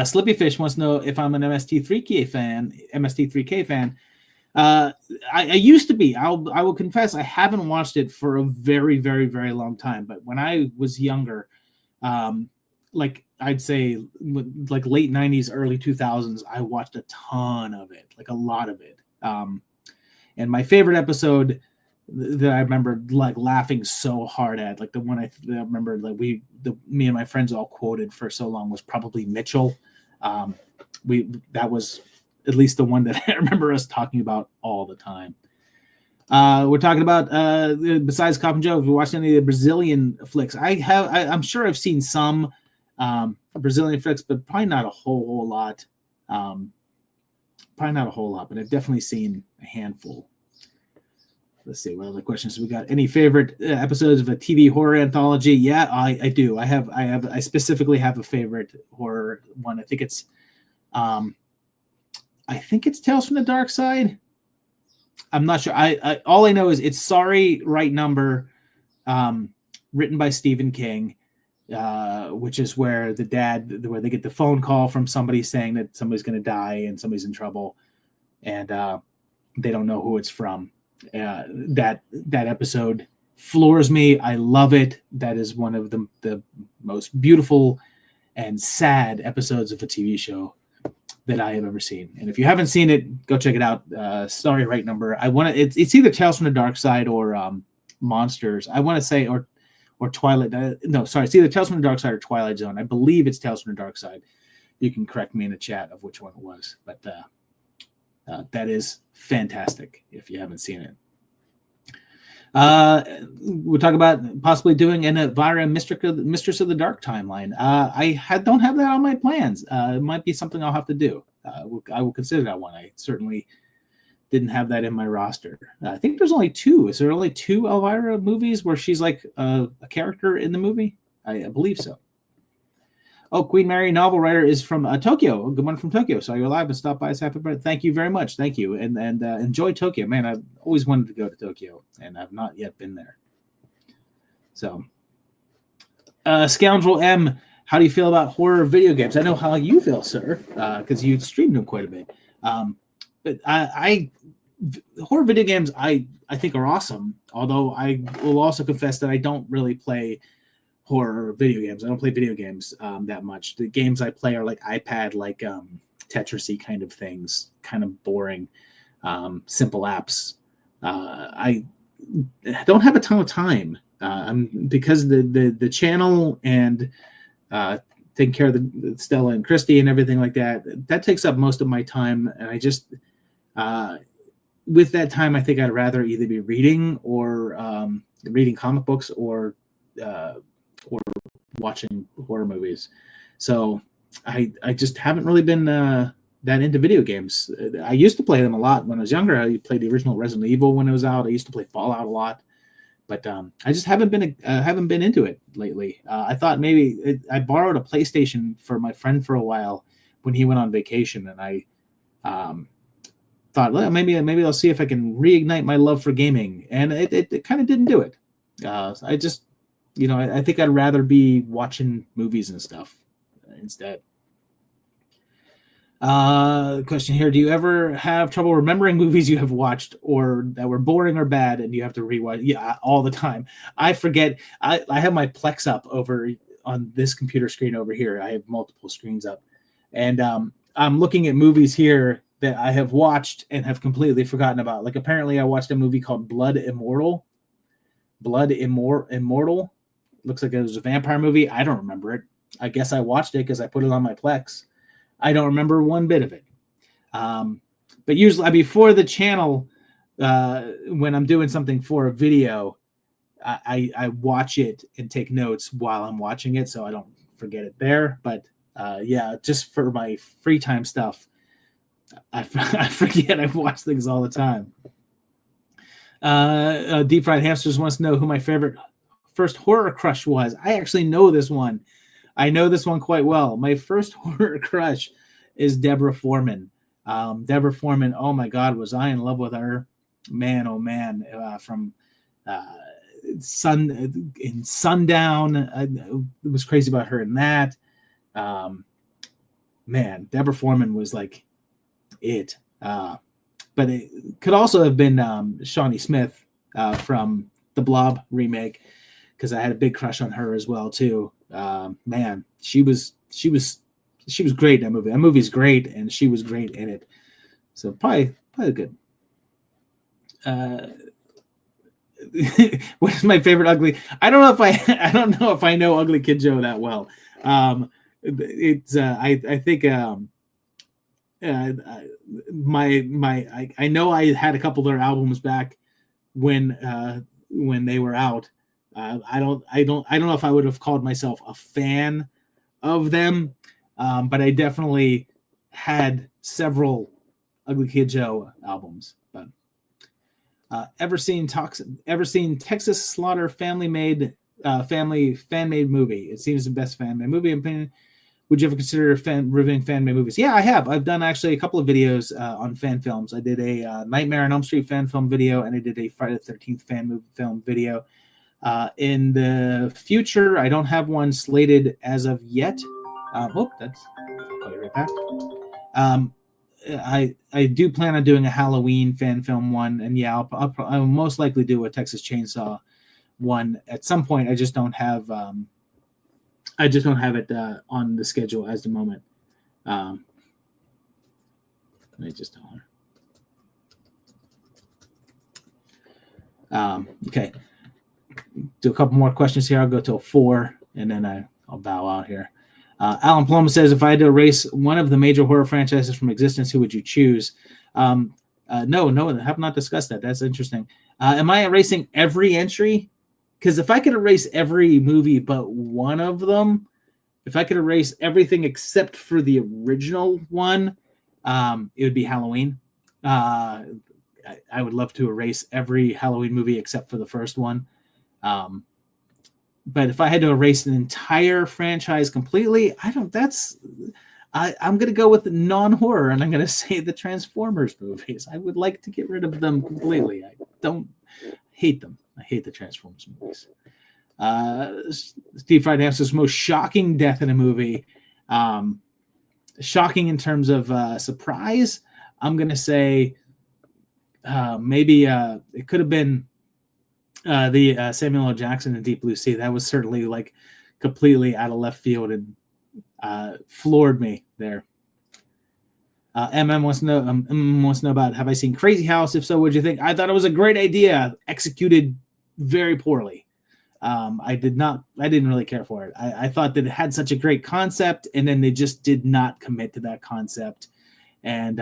Slippy Fish wants to know if I'm an MST3K fan. I used to be. I will confess I haven't watched it for a very, very, very long time. But when I was younger, like I'd say like late 90s, early 2000s, I watched a ton of it, like a lot of it. And my favorite episode that I remember like laughing so hard at, like the one I remember like me and my friends all quoted for so long was probably Mitchell. That was at least the one that I remember us talking about all the time. We're talking about besides Cop and Joe, if you watched any of the Brazilian flicks, I'm sure I've seen some Brazilian flicks, but probably not a whole lot. Probably not a whole lot, but I've definitely seen a handful. Let's see what other questions we got. Any favorite episodes of a TV horror anthology? Yeah, I do. I specifically have a favorite horror one. I think it's Tales from the Dark Side. I'm not sure. I all I know is it's Sorry, Right Number, written by Stephen King, which is where they get the phone call from somebody saying that somebody's going to die and somebody's in trouble, and they don't know who it's from. That episode floors me. I love it. That is one of the most beautiful and sad episodes of a TV show that I have ever seen. And if you haven't seen it, go check it out. Sorry, Right Number. It's either Tales from the Dark Side or Monsters. I want to say or Twilight. It's either Tales from the Dark Side or Twilight Zone. I believe it's Tales from the Dark Side. You can correct me in the chat of which one it was, but that is fantastic if you haven't seen it. We'll talk about possibly doing an Elvira Mistress of the Dark timeline. I don't have that on my plans. It might be something I'll have to do. I will consider that one. I certainly didn't have that in my roster. I think there's only two. Is there only two Elvira movies where she's like a character in the movie? I believe so. Oh, Queen Mary, novel writer, is from Tokyo. Good one from Tokyo. Saw you live and stopped by us. Happy birthday. Thank you very much. Thank you. And enjoy Tokyo. Man, I've always wanted to go to Tokyo, and I've not yet been there. So, Scoundrel M, how do you feel about horror video games? I know how you feel, sir, because you streamed them quite a bit. But horror video games, I think are awesome. Although I will also confess that I don't really play horror video games. I don't play video games that much. The games I play are like iPad, like Tetris-y kind of things, kind of boring, simple apps. I don't have a ton of time because the channel and taking care of the Stella and Christy and everything like that. That takes up most of my time, and I just with that time, I think I'd rather either be reading or reading comic books or watching horror movies. So I just haven't really been that into video games. I used to play them a lot when I was younger. I played the original Resident Evil when it was out. I used to play Fallout a lot, but I just haven't been into it lately. I thought maybe I borrowed a PlayStation for my friend for a while when he went on vacation, and I thought, well, maybe I'll see if I can reignite my love for gaming, and it kind of didn't do it. I just, I think I'd rather be watching movies and stuff instead. Question here: do you ever have trouble remembering movies you have watched or that were boring or bad, and you have to rewatch? Yeah, all the time. I forget. I have my Plex up over on this computer screen over here. I have multiple screens up, and I'm looking at movies here that I have watched and have completely forgotten about. Like apparently, I watched a movie called Blood Immortal. Immortal. Looks like it was a vampire movie. I don't remember it. I guess I watched it because I put it on my Plex. I don't remember one bit of it. But usually before the channel, when I'm doing something for a video, I watch it and take notes while I'm watching it so I don't forget it there. But yeah, just for my free time stuff, I forget. I watch things all the time. Deep Fried Hamsters wants to know who my favorite first horror crush was. I actually know this one. I know this one quite well. My first horror crush is Deborah Foreman. Deborah Foreman, oh my God, was I in love with her? Man, oh man, from Sundown. I was crazy about her in that. Man, Deborah Foreman was like it. But it could also have been Shawnee Smith from the Blob remake, because I had a big crush on her as well too. Man, she was great in that movie. That movie's great, and she was great in it. So probably good. What is my favorite ugly? I don't know if I know Ugly Kid Joe that well. It's I think I know I had a couple of their albums back when they were out. I don't know if I would have called myself a fan of them, but I definitely had several Ugly Kid Joe albums. But ever seen Texas Slaughter fan-made movie? It seems the best fan-made movie in opinion. Would you ever consider reviewing fan-made movies? Yeah, I have. I've done actually a couple of videos on fan films. I did a Nightmare on Elm Street fan film video, and I did a Friday the 13th fan film video. In the future, I don't have one slated as of yet. I'll call you right back. I do plan on doing a Halloween fan film one, and yeah, I'll most likely do a Texas Chainsaw one at some point. I just don't have it on the schedule as the moment. Let me just tell her. Okay. Do a couple more questions here. I'll go till 4, and then I'll bow out here. Alan Plum says, if I had to erase one of the major horror franchises from existence, who would you choose? No, I have not discussed that. That's interesting. Am I erasing every entry? Because if I could erase every movie but one of them, if I could erase everything except for the original one, it would be Halloween. I would love to erase every Halloween movie except for the first one. But if I had to erase an entire franchise completely, I'm going to go with non-horror, and I'm going to say the Transformers movies. I would like to get rid of them completely. I don't hate them. I hate the Transformers movies. Steve Fried asks most shocking death in a movie. Shocking in terms of surprise. I'm going to say maybe it could have been the Samuel L. Jackson in Deep Blue Sea. That was certainly like completely out of left field and floored me there. wants to know about, have I seen Crazy House? If so, what'd you think? I thought it was a great idea, executed very poorly. I didn't really care for it. I thought that it had such a great concept, and then they just did not commit to that concept, and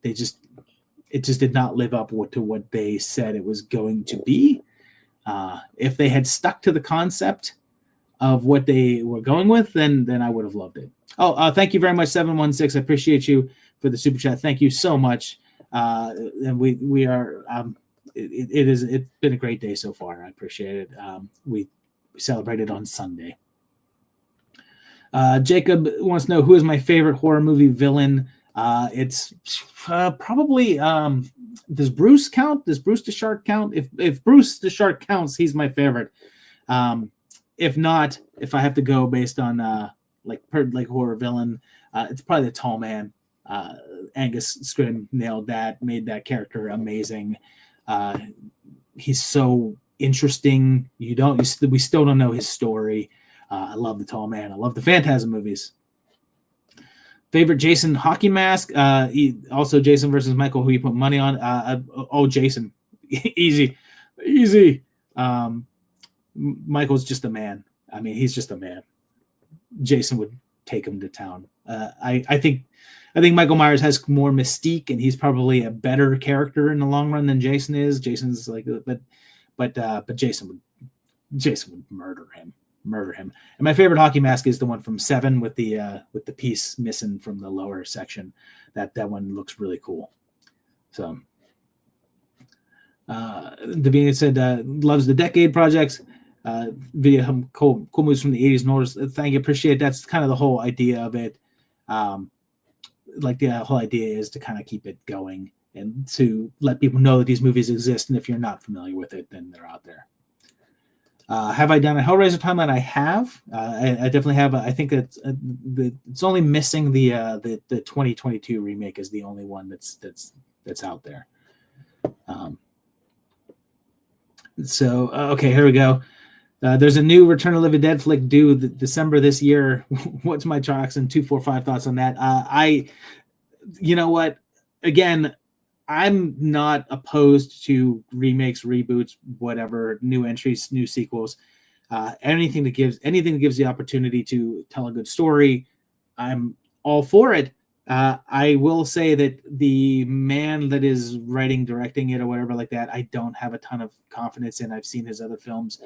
it just did not live up to what they said it was going to be. If they had stuck to the concept of what they were going with, then I would have loved it. Thank you very much, 716. I appreciate you for the super chat. Thank you so much. And we are. It's been a great day so far. I appreciate it. We celebrated on Sunday. Jacob wants to know, who is my favorite horror movie villain? It's probably does Bruce count? Does Bruce the Shark count? If Bruce the Shark counts, he's my favorite. If not, if I have to go based on like horror villain, it's probably the Tall Man. Angus Scrimm nailed that, made that character amazing. He's so interesting. We still don't know his story. I love the Tall Man. I love the Phantasm movies. Favorite Jason hockey mask? Also Jason versus Michael, who you put money on? Jason. Easy. Michael's just a man. I mean, he's just a man. Jason would take him to town. I think Michael Myers has more mystique, and he's probably a better character in the long run than Jason is. Jason's like, but Jason would murder him. And my favorite hockey mask is the one from Seven with the piece missing from the lower section. That one looks really cool. So, Davina said loves the Decade projects. Video cool movies from the 80s and older. Thank you, appreciate it. That's kind of the whole idea of it. Like the whole idea is to kind of keep it going and to let people know that these movies exist. And if you're not familiar with it, then they're out there. Have I done a Hellraiser timeline? I have. I definitely have. I think it's only missing the 2022 remake is the only one that's out there. Okay, here we go. There's a new Return of the Living Dead flick due December this year. What's my Jackson 245 thoughts on that? You know what? Again, I'm not opposed to remakes, reboots, whatever, new entries, new sequels, anything that gives the opportunity to tell a good story. I'm all for it. I will say that the man that is writing, directing it, or whatever like that, I don't have a ton of confidence in. I've seen his other films,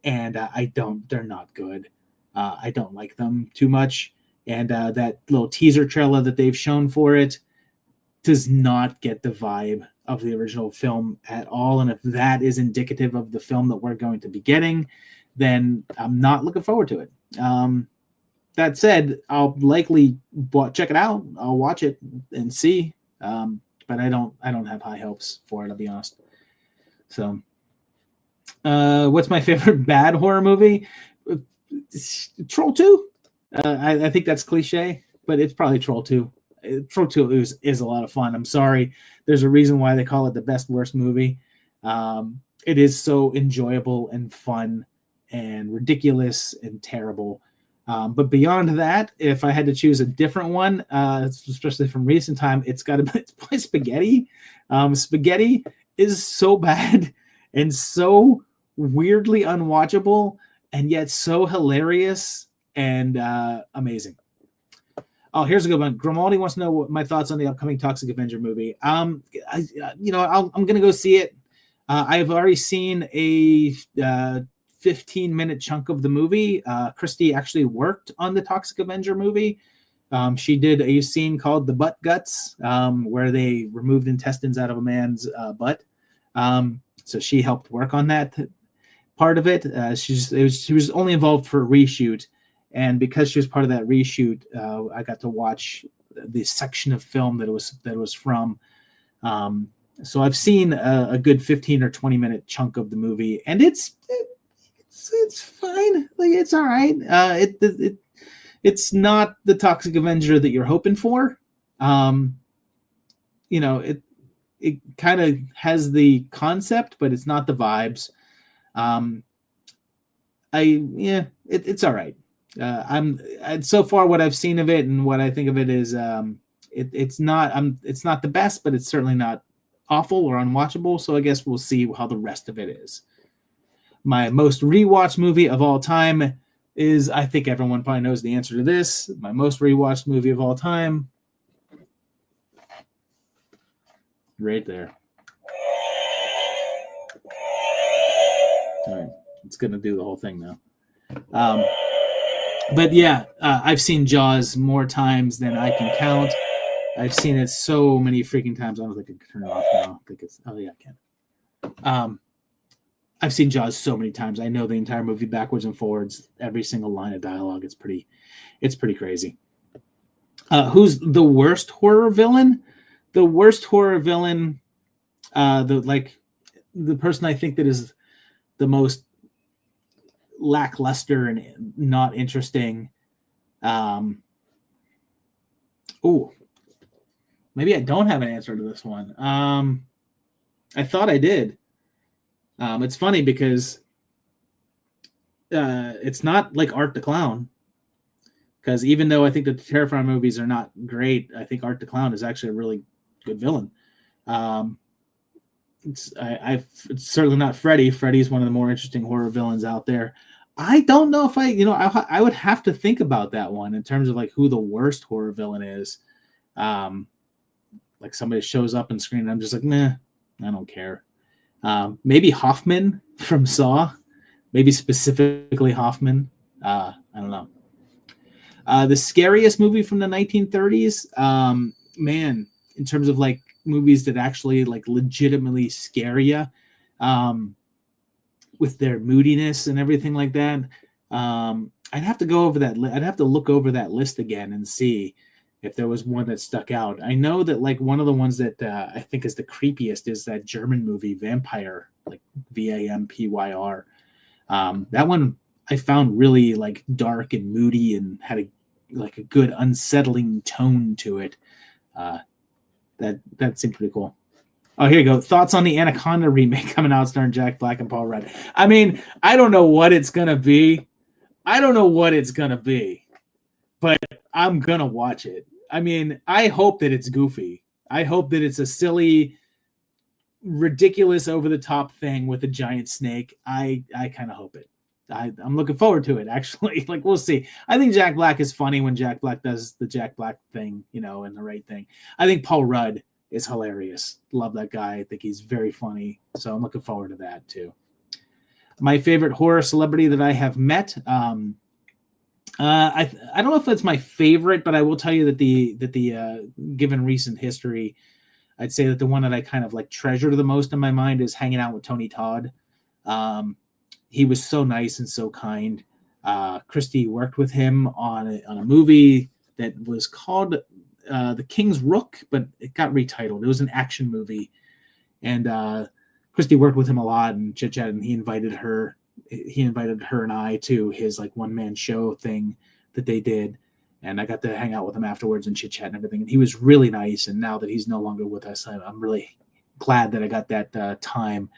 and they're not good. I don't like them too much. And that little teaser trailer that they've shown for it does not get the vibe of the original film at all. And if that is indicative of the film that we're going to be getting, then I'm not looking forward to it. That said, I'll likely check it out. I'll watch it and see. But I don't have high hopes for it, I'll be honest. So, what's my favorite bad horror movie? Troll 2. I think that's cliche, but it's probably Troll 2. Troll 2 is a lot of fun. I'm sorry. There's a reason why they call it the best worst movie. It is so enjoyable and fun and ridiculous and terrible. But beyond that, if I had to choose a different one, especially from recent time, it's probably Spaghetti. Spaghetti is so bad and so weirdly unwatchable, and yet so hilarious and amazing. Oh, here's a good one. Grimaldi wants to know what my thoughts on the upcoming Toxic Avenger movie. I'm going to go see it. I've already seen a 15-minute chunk of the movie. Christy actually worked on the Toxic Avenger movie. She did a scene called The Butt Guts, where they removed intestines out of a man's butt. So she helped work on that part of it. She was only involved for a reshoot. And because she was part of that reshoot, I got to watch the section of film that it was from. So I've seen a good 15 or 20 minute chunk of the movie, and it's it's fine. Like it's all right. It's not the Toxic Avenger that you're hoping for. It kind of has the concept, but it's not the vibes. It's all right. So far what I've seen of it and what I think of it is it's not the best, but it's certainly not awful or unwatchable. So I guess we'll see how the rest of it is. My most rewatched movie of all time is, I think everyone probably knows the answer to this. My most rewatched movie of all time. Right there. All right. It's going to do the whole thing now. But yeah, I've seen Jaws more times than I can count. I've seen it so many freaking times. I don't think I can turn it off now. I think it's, oh yeah, I can. I've seen Jaws so many times. I know the entire movie backwards and forwards, every single line of dialogue. It's pretty crazy. Who's the worst horror villain? The worst horror villain, the person I think that is the most lackluster and not interesting. Maybe I don't have an answer to this one. I thought I did. It's funny because it's not like Art the Clown. Because even though I think the Terrifier movies are not great, I think Art the Clown is actually a really good villain. It's certainly not Freddy. Freddy's one of the more interesting horror villains out there. I don't know if I would have to think about that one in terms of like who the worst horror villain is. Like somebody shows up and screams, I'm just like, nah, I don't care. Maybe Hoffman from Saw. Maybe specifically Hoffman. I don't know. The scariest movie from the 1930s, man, in terms of like movies that actually like legitimately scare you, with their moodiness and everything like that. I'd have to go over that. I'd have to look over that list again and see if there was one that stuck out. I know that like one of the ones that I think is the creepiest is that German movie Vampire, like Vampyr. That one I found really like dark and moody and had a good unsettling tone to it. That seemed pretty cool. Oh, here you go. Thoughts on the Anaconda remake coming out starring Jack Black and Paul Rudd. I mean, I don't know what it's gonna be. But I'm gonna watch it. I mean, I hope that it's goofy. I hope that it's a silly, ridiculous, over-the-top thing with a giant snake. I kind of hope it. I'm looking forward to it, actually. Like, we'll see. I think Jack Black is funny when Jack Black does the Jack Black thing, and the right thing. I think Paul Rudd is hilarious. Love that guy. I think he's very funny. So I'm looking forward to that, too. My favorite horror celebrity that I have met, I don't know if it's my favorite, but I will tell you that the given recent history, I'd say that the one that I kind of like treasure the most in my mind is hanging out with Tony Todd. He was so nice and so kind. Christy worked with him on a movie that was called The King's Rook, but it got retitled. It was an action movie, and Christy worked with him a lot and chit chat, and he invited her and I to his like one-man show thing that they did. And I got to hang out with him afterwards and chit chat and everything. And he was really nice. And now that he's no longer with us, I'm really glad that I got that time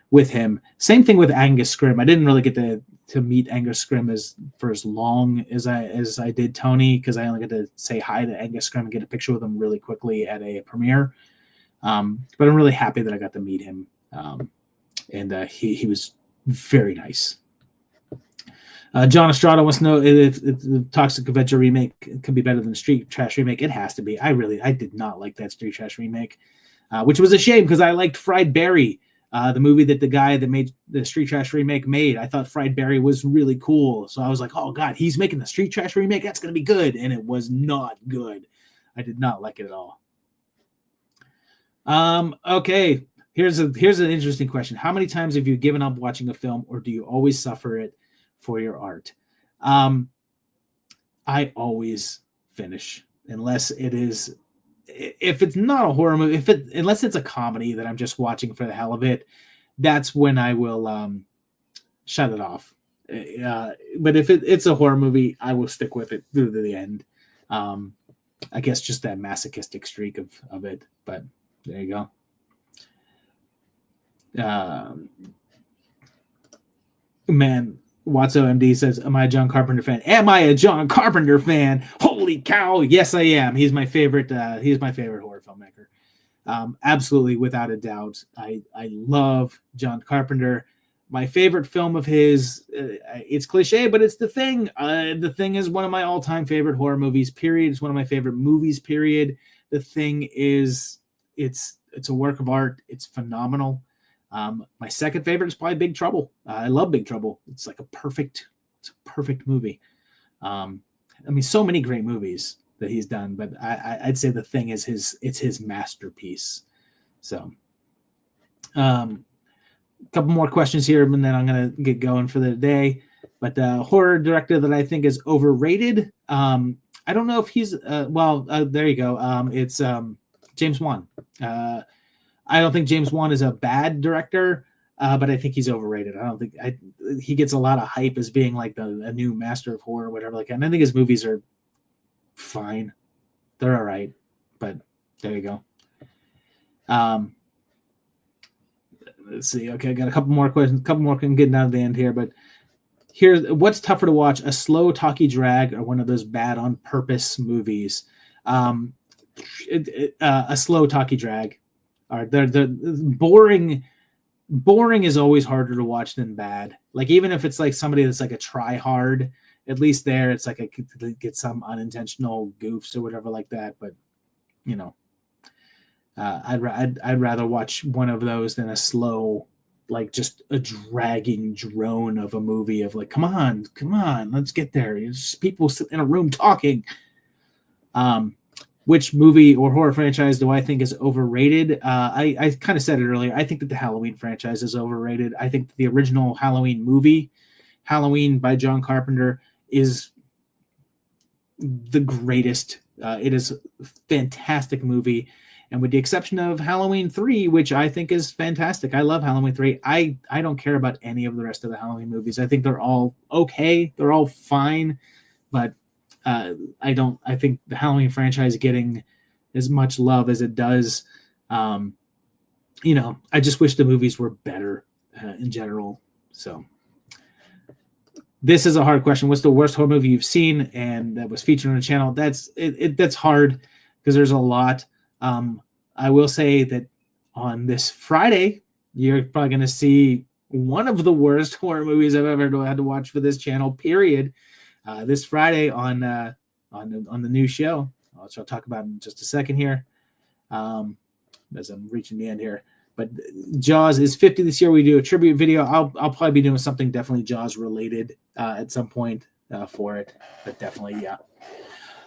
with him. Same thing with Angus Scrimm. I didn't really get to meet Angus Scrimm for as long as I did Tony, because I only got to say hi to Angus Scrimm and get a picture with him really quickly at a premiere. But I'm really happy that I got to meet him. And he was very nice. John Estrada wants to know if the Toxic Avenger remake can be better than the Street Trash remake. It has to be. I did not like that Street Trash remake, which was a shame because I liked Fried Barry, the movie that the guy that made the Street Trash remake made. I thought Fried Barry was really cool. So I was like, oh, God, he's making the Street Trash remake? That's going to be good. And it was not good. I did not like it at all. Okay. Here's an interesting question. How many times have you given up watching a film, or do you always suffer it for your art? I always finish, unless it is, if it's not a horror movie, unless it's a comedy that I'm just watching for the hell of it, that's when I will shut it off. But if it's a horror movie, I will stick with it through to the end. I guess just that masochistic streak of it. But there you go. Man, Watso MD says, "Am I a John Carpenter fan? Am I a John Carpenter fan? Holy cow! Yes, I am. He's my favorite. He's my favorite horror filmmaker. Absolutely, without a doubt. I love John Carpenter. My favorite film of his, it's cliche, but it's The Thing. The Thing is one of my all-time favorite horror movies, period. It's one of my favorite movies, period. The Thing it's a work of art. It's phenomenal. My second favorite is probably Big Trouble. I love Big Trouble. It's a perfect movie. I mean, so many great movies that he's done, but I'd say The Thing is his masterpiece. So, couple more questions here, and then I'm gonna get going for the day. But horror director that I think is overrated. I don't know if he's there you go. It's James Wan. I don't think James Wan is a bad director, but I think he's overrated. I don't think he gets a lot of hype as being like a new master of horror or whatever like that. And I think his movies are fine. They're all right, but there you go. Let's see. Okay, I got a couple more questions. A couple more can get down to the end here, but here's what's tougher to watch: a slow talkie drag or one of those bad on purpose movies. A slow talkie drag. Are the boring is always harder to watch than bad. Like even if it's like somebody that's like a try hard, at least there it's like I could get some unintentional goofs or whatever like that. But you know, I'd rather watch one of those than a slow, like just a dragging drone of a movie of like, come on, let's get there. It's just people sitting in a room talking. Which movie or horror franchise do I think is overrated? I kind of said it earlier. I think that the Halloween franchise is overrated. I think the original Halloween movie, Halloween by John Carpenter, is the greatest. It is a fantastic movie. And with the exception of Halloween 3, which I think is fantastic. I love Halloween 3. I don't care about any of the rest of the Halloween movies. I think they're all okay. They're all fine. But I think the Halloween franchise getting as much love as it does. I just wish the movies were better in general. So this is a hard question. What's the worst horror movie you've seen and that was featured on the channel? That's hard because there's a lot. I will say that on this Friday, you're probably going to see one of the worst horror movies I've ever had to watch for this channel, period. This Friday on the new show, which I'll talk about in just a second here, as I'm reaching the end here. But Jaws is 50 this year. We do a tribute video. I'll probably be doing something definitely Jaws related at some point for it, but definitely yeah.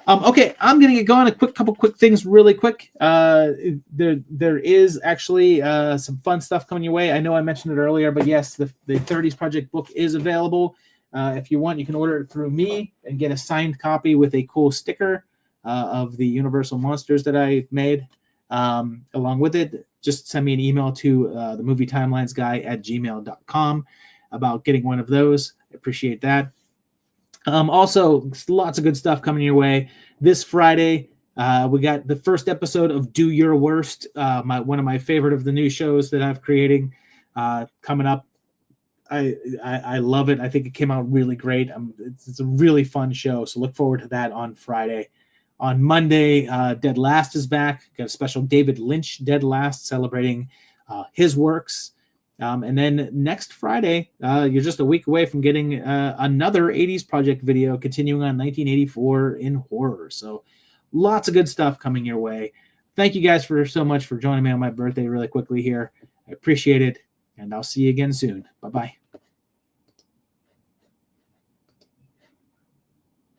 Okay, I'm gonna get going. Couple quick things, really quick. There is actually some fun stuff coming your way. I know I mentioned it earlier, but yes, the 30s Project book is available. If you want, you can order it through me and get a signed copy with a cool sticker of the Universal monsters that I made. Along with it, just send me an email to the movietimelinesguy@gmail.com about getting one of those. I appreciate that. Also, lots of good stuff coming your way. This Friday, we got the first episode of Do Your Worst, one of my favorite of the new shows that I'm creating coming up. I love it. I think it came out really great. It's a really fun show, so look forward to that on Friday. On Monday, Dead Last is back. Got a special David Lynch Dead Last celebrating his works. And then next Friday, you're just a week away from getting another 80s Project video continuing on 1984 in horror. So lots of good stuff coming your way. Thank you guys so much for joining me on my birthday really quickly here. I appreciate it, and I'll see you again soon. Bye-bye.